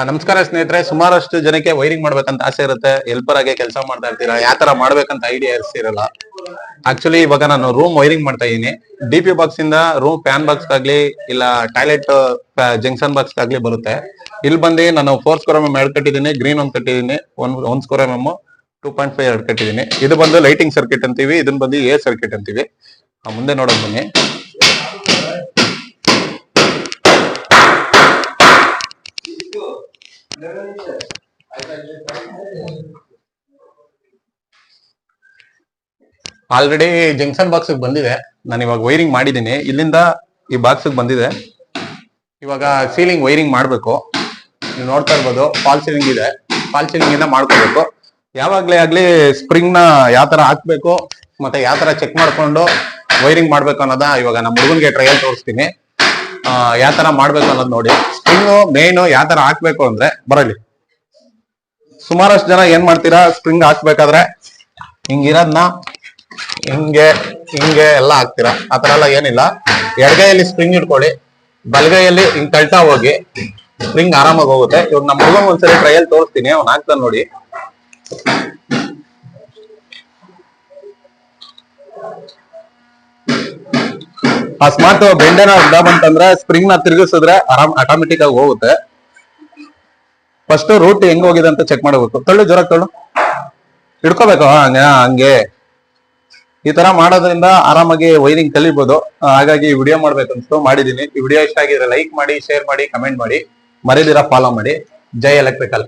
ನಮಸ್ಕಾರ ಸ್ನೇಹಿತರೆ. ಸುಮಾರಷ್ಟು ಜನಕ್ಕೆ ವೈರಿಂಗ್ ಮಾಡ್ಬೇಕಂತ ಆಸೆ ಇರುತ್ತೆ, ಹೆಲ್ಪರ್ ಆಗಿ ಕೆಲಸ ಮಾಡ್ತಾ ಇರ್ತೀರಾ, ಯಾವ ತರ ಮಾಡ್ಬೇಕಂತ ಐಡಿಯಾ ಇರ್ಸಿರಲ್ಲ. ಆಕ್ಚುಲಿ ಇವಾಗ ನಾನು ರೂಮ್ ವೈರಿಂಗ್ ಮಾಡ್ತಾ ಇದೀನಿ. DP ಬಾಕ್ಸ್ ಇಂದ ರೂಮ್ ಫ್ಯಾನ್ ಬಾಕ್ಸ್ ಆಗ್ಲಿ ಇಲ್ಲ ಟಾಯ್ಲೆಟ್ ಜಂಕ್ಷನ್ ಬಾಕ್ಸ್ ಆಗ್ಲಿ ಬರುತ್ತೆ. ಇಲ್ಲಿ ಬಂದು ನಾನು 4 ಸ್ಕ್ವೇರ್ mm ಎರಡು ಕಟ್ಟಿದೀನಿ, ಗ್ರೀನ್ ಒಂದು ಕಟ್ಟಿದೀನಿ, 1 ಸ್ಕ್ವೇರ್ mm 2.5 ಎರಡು ಕಟ್ಟಿದೀನಿ. ಇದು ಬಂದು ಲೈಟಿಂಗ್ ಸರ್ಕ್ಯೂಟ್ ಅಂತೀವಿ, ಇದನ್ನ ಬಂದು ಎ ಸರ್ಕ್ಯೂಟ್ ಅಂತೀವಿ. ಮುಂದೆ ನೋಡೋದು ಬನ್ನಿ. ಆಲ್ರೆಡಿ ಜಂಕ್ಷನ್ ಬಾಕ್ಸ್ ಬಂದಿದೆ. ನಾನು ಇವಾಗ ವೈರಿಂಗ್ ಮಾಡಿದ್ದೀನಿ. ಇಲ್ಲಿಂದ ಈ ಬಾಕ್ಸ್ ಬಂದಿದೆ. ಇವಾಗ ಸೀಲಿಂಗ್ ವೈರಿಂಗ್ ಮಾಡಬೇಕು. ನೀವು ನೋಡ್ತಾ ಇರ್ಬೋದು, ಫಾಲ್ ಸೀಲಿಂಗ್ ಇದೆ. ಫಾಲ್ ಸೀಲಿಂಗ್ ಇಂದ ಮಾಡ್ಕೋಬೇಕು. ಯಾವಾಗ್ಲೇ ಆಗ್ಲಿ ಸ್ಪ್ರಿಂಗ್ ನ ಯಾವ ತರ ಹಾಕ್ಬೇಕು ಮತ್ತೆ ಯಾವ ತರ ಚೆಕ್ ಮಾಡ್ಕೊಂಡು ವೈರಿಂಗ್ ಮಾಡ್ಬೇಕು ಅನ್ನೋದ ಇವಾಗ ನಮ್ಮ ಹುಡುಗನ್ಗೆ ಟ್ರಯಲ್ ತೋರಿಸ್ತೀನಿ. ಯಾವ ತರ ಮಾಡ್ಬೇಕು ಅನ್ನೋದು ನೋಡಿ. ಸ್ಪ್ರಿಂಗ್ ಮೇನ್ ಯಾವ ತರ ಹಾಕ್ಬೇಕು ಅಂದ್ರೆ ಬರಲಿ. ಸುಮಾರಷ್ಟು ಜನ ಏನ್ ಮಾಡ್ತೀರಾ, ಸ್ಪ್ರಿಂಗ್ ಹಾಕ್ಬೇಕಾದ್ರೆ ಹಿಂಗಿರೋದ್ನ ಹಿಂಗೆ ಹಿಂಗೆ ಎಲ್ಲ ಹಾಕ್ತೀರಾ. ಆತರ ಎಲ್ಲ ಏನಿಲ್ಲ. ಎಡಗೈಯಲ್ಲಿ ಸ್ಪ್ರಿಂಗ್ ಇಟ್ಕೊಳ್ಳಿ, ಬಲಗೈಯಲ್ಲಿ ಹಿಂಗ್ ಕಳ್ತಾ ಹೋಗಿ ಸ್ಪ್ರಿಂಗ್ ಆರಾಮಾಗಿ ಹೋಗುತ್ತೆ. ಇವಾಗ ನಮ್ಮ ಹುಡುಗನ್ ಒಂದ್ಸರಿ ಟ್ರಯಲ್ ತೋರಿಸ್ತೀನಿ, ಅವ್ನು ಹಾಕ್ತಾನೆ ನೋಡಿ. ಅಕಸ್ಮಾತ್ ಬೆಂಡೆನ ಅಡ್ಡ ಬಂತಂದ್ರೆ ಸ್ಪ್ರಿಂಗ್ ನ ತಿರುಗಿಸಿದ್ರೆ ಆಟೋಮೆಟಿಕ್ ಆಗಿ ಹೋಗುತ್ತೆ. ಫಸ್ಟ್ ರೂಟ್ ಹೆಂಗ್ ಹೋಗಿದೆ ಅಂತ ಚೆಕ್ ಮಾಡಬೇಕು. ತಳ್ಳು, ಜ್ವರ ತಳ್ಳು, ಹಿಡ್ಕೋಬೇಕು ಹಂಗೆ. ಈ ತರ ಮಾಡೋದ್ರಿಂದ ಆರಾಮಾಗಿ ವೈರಿಂಗ್ ಕಲಿಬಹುದು. ಹಾಗಾಗಿ ವಿಡಿಯೋ ಮಾಡ್ಬೇಕಂತ ಮಾಡಿದೀನಿ. ಈ ವಿಡಿಯೋ ಇಷ್ಟ ಆಗಿದ್ರೆ ಲೈಕ್ ಮಾಡಿ, ಶೇರ್ ಮಾಡಿ, ಕಮೆಂಟ್ ಮಾಡಿ, ಮರಿದಿರ ಫಾಲೋ ಮಾಡಿ. ಜೈ ಎಲೆಕ್ಟ್ರಿಕಲ್.